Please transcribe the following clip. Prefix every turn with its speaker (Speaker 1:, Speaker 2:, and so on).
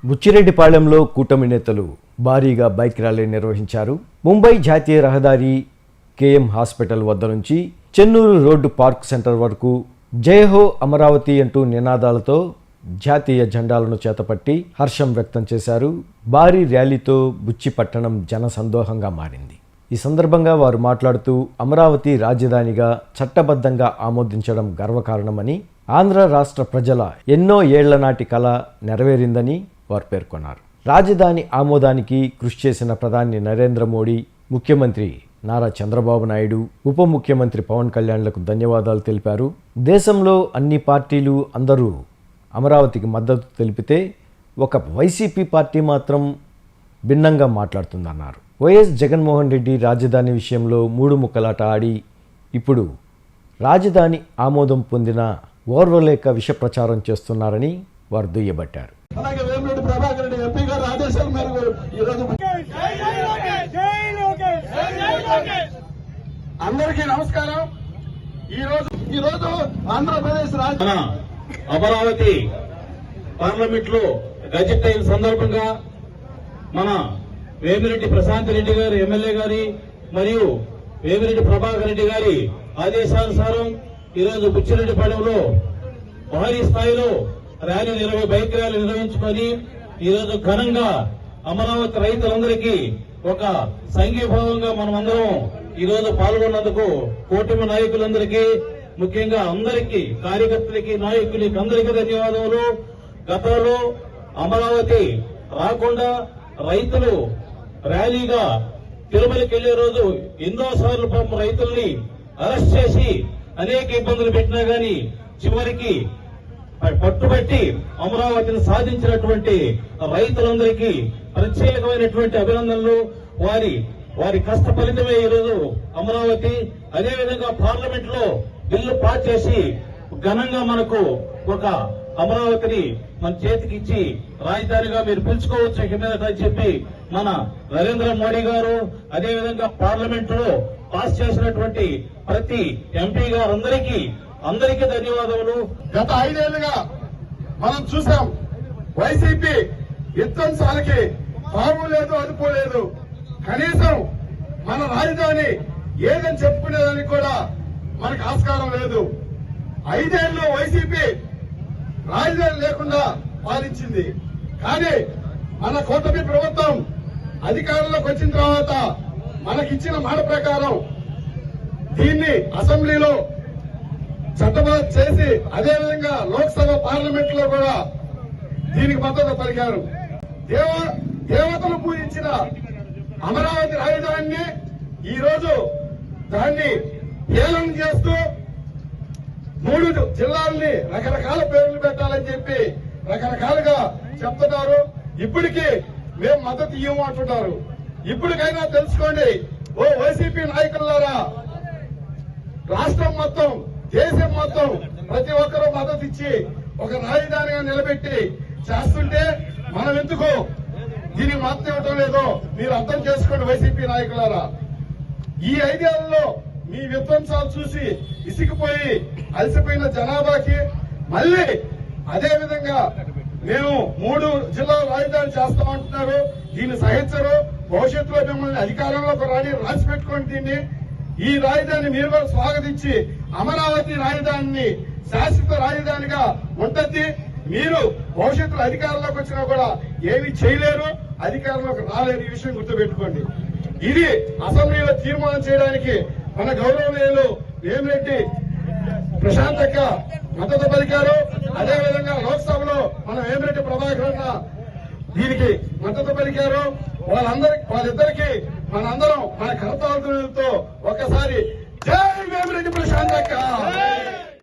Speaker 1: బుచ్చిరెడ్డిపాళెంలో కూటమి నేతలు భారీగా బైక్ ర్యాలీ నిర్వహించారు. ముంబై జాతీయ రహదారి కేఎం హాస్పిటల్ వద్ద నుంచి చెన్నూరు రోడ్డు పార్క్ సెంటర్ వరకు జయహో అమరావతి అంటూ నినాదాలతో జాతీయ జెండాలను చేతపట్టి హర్షం వ్యక్తం చేశారు. భారీ ర్యాలీతో బుచ్చి పట్టణం జనసందోహంగా మారింది. ఈ సందర్భంగా వారు మాట్లాడుతూ అమరావతి రాజధానిగా చట్టబద్ధంగా ఆమోదించడం గర్వకారణమని, ఆంధ్ర రాష్ట్ర ప్రజల ఎన్నో ఏళ్ల నాటి కల నెరవేరిందని వారు పేర్కొన్నారు. రాజధాని ఆమోదానికి కృషి చేసిన ప్రధాని నరేంద్ర మోడీ, ముఖ్యమంత్రి నారా చంద్రబాబు నాయుడు, ఉప ముఖ్యమంత్రి పవన్ కళ్యాణ్లకు ధన్యవాదాలు తెలిపారు. దేశంలో అన్ని పార్టీలు అందరూ అమరావతికి మద్దతు తెలిపితే ఒక వైసీపీ పార్టీ మాత్రం భిన్నంగా మాట్లాడుతుందన్నారు. వైఎస్ జగన్మోహన్ రెడ్డి రాజధాని విషయంలో మూడు ముక్కలాట ఆడి ఇప్పుడు రాజధాని ఆమోదం పొందిన ఓర్వలేక విష ప్రచారం చేస్తున్నారని వారు దుయ్యబట్టారు.
Speaker 2: అందరికీ నమస్కారం. ఈరోజు ఆంధ్రప్రదేశ్ అమరావతి పార్లమెంట్ లో గజెట్ అయిన సందర్భంగా మన వేమిరెడ్డి ప్రశాంత్ రెడ్డి గారి ఎమ్మెల్యే గారి మరియు వేమిరెడ్డి ప్రభాకర్ రెడ్డి గారి ఆదేశానుసారం ఈరోజు బుచ్చిరెడ్డిపాళెంలో భారీ స్థాయిలో బైక్ ర్యాలీ నిర్వహించుకొని ఈరోజు ఘనంగా అమరావతి రైతులందరికీ ఒక సంఘీభావంగా మనమందరం ఈరోజు పాల్గొన్నందుకు కూటమి నాయకులందరికీ, ముఖ్యంగా అందరికీ, కార్యకర్తలకి, నాయకులకి అందరికీ ధన్యవాదాలు. గతంలో అమరావతి రాకుండా రైతులు ర్యాలీగా తిరుమలకి వెళ్లే రోజు ఎన్నోసార్లు పాపం రైతుల్ని అరెస్ట్ చేసి అనేక ఇబ్బందులు పెట్టినా గాని చివరికి పట్టుబట్టి అమరావతిని సాధించినటువంటి రైతులందరికీ ప్రత్యేకమైనటువంటి అభినందనలు. వారి కష్ట ఫలితమే ఈరోజు అమరావతి. అదేవిధంగా పార్లమెంట్ లో బిల్లు పాస్ చేసి ఘనంగా మనకు ఒక అమరావతిని మన చేతికి ఇచ్చి రాజధానిగా మీరు పిలుచుకోవచ్చు అని చెప్పి మన నరేంద్ర మోడీ గారు, అదేవిధంగా పార్లమెంట్ లో పాస్ చేసినటువంటి ప్రతి ఎంపీ గారు అందరికీ ధన్యవాదములు. గత 5 ఏళ్లుగా మనం చూసాం, వైసీపీ విధ్వంసాలకి తాము లేదు, అదుపోలేదు. కనీసం మన రాజధాని ఏదని చెప్పుకునేదానికి కూడా మనకు ఆస్కారం లేదు. 5 ఏళ్లు వైసీపీ రాజధాని లేకుండా పాలించింది. కానీ మన కూటమి ప్రభుత్వం అధికారంలోకి వచ్చిన తర్వాత మనకిచ్చిన మాట ప్రకారం దీన్ని అసెంబ్లీలో చట్టబద్ధ చేసి, అదేవిధంగా లోక్సభ పార్లమెంట్ లో కూడా దీనికి మద్దతు పలికారు. దేవతలు పూజించిన అమరావతి రాజధానిని ఈరోజు దాన్ని హేళన చేస్తూ 3 జిల్లాల్ని రకరకాల పేర్లు పెట్టాలని చెప్పి రకరకాలుగా చెప్తున్నారు. ఇప్పటికీ మేము మద్దతు ఇవ్వము అంటున్నారు. ఇప్పటికైనా తెలుసుకోండి, ఓ వైసీపీ నాయకులారా, రాష్ట్రం మొత్తం, దేశం మొత్తం ప్రతి ఒక్కరూ మద్దతు ఇచ్చి ఒక రాజధానిగా నిలబెట్టి చేస్తుంటే మనం ఎందుకు దీనికి మద్దతు ఇవ్వటం లేదో మీరు అర్థం చేసుకోండి వైసీపీ నాయకులారా. ఈ 5 ఏళ్లలో మీ విధ్వంసాలు చూసి ఇసిగిపోయి అలసిపోయిన జనాభాకి మళ్ళీ అదేవిధంగా మేము 3 జిల్లాల రాజధాని చేస్తామంటున్నారు. దీన్ని సహించరు. భవిష్యత్తులో మిమ్మల్ని అధికారంలోకి రాసి పెట్టుకోండి. దీన్ని, ఈ రాజధాని మీరు కూడా స్వాగతించి అమరావతి రాజధానిని శాశ్వత రాజధానిగా ఉంటుంది. మీరు భవిష్యత్తులో అధికారంలోకి వచ్చినా కూడా ఏమీ చేయలేరు, అధికారంలోకి రాలేరు. ఈ విషయం గుర్తుపెట్టుకోండి. ఇది అసెంబ్లీలో తీర్మానం చేయడానికి మన గౌరవనీయులు వేమిరెడ్డి ప్రశాంత్ అక్క మద్దతు పలికారు. అదేవిధంగా లోక్సభలో మన వేమిరెడ్డి ప్రభాకర్ దీనికి మద్దతు పలికారు. వాళ్ళిద్దరికీ మనందరం మన కర్తవ్యాలతో ఒకసారి జై వేమిరెడ్డి ప్రశాంత్ అక్క.